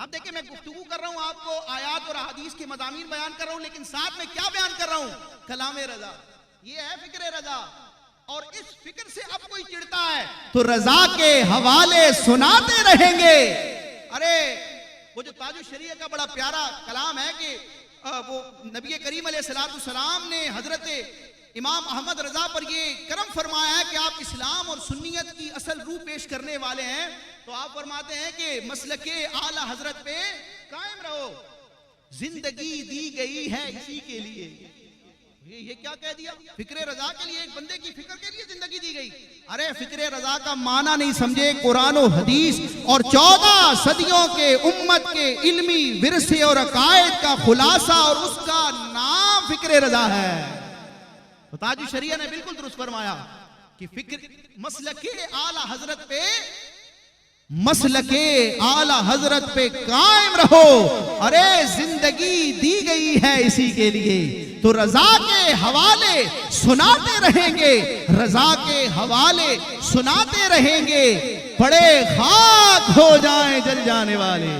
अब देखिए, मैं गुफ्तगू कर रहा हूं, आपको आयात और हदीस के मज़ामीन बयान कर रहा हूं, लेकिन साथ में क्या बयान कर रहा हूं? कलाम रजा। ये है फिक्र रजा। और इस फिक्र से अब कोई चिढ़ता है तो रजा के हवाले सुनाते रहेंगे। अरे वो जो ताजुश शरीयत का बड़ा प्यारा कलाम है कि वो नबी करीम अलैहिस्सलाम ने हजरत इमाम अहमद रजा पर ये करम फरमाया है कि आप इस्लाम और सुन्नियत की असल रूह पेश करने वाले हैं, तो आप फरमाते हैं कि मसलके आला हजरत पे कायम रहो, जिंदगी दी गई है इसी के लिए। ये क्या कह दिया? फिक्र रजा के लिए, एक बंदे की फिक्र के लिए जिंदगी दी गई। अरे फिक्र रजा का माना नहीं समझे कुरान और हदीस और 14 सदियों के उम्मत के इल्मी विरसे और अकायद का खुलासा, और उसका नाम फिक्र रजा है। तो ताजुश शरीयत ने बिल्कुल दुरुस्त फरमाया कि फिक्र मसलके आला हजरत पे, मसलके आला हजरत पे कायम रहो। अरे जिंदगी दी गई है इसी के लिए, तो रजा के हवाले सुनाते रहेंगे, रजा के हवाले सुनाते रहेंगे। बड़े खाक हो जाएं जल जाने वाले।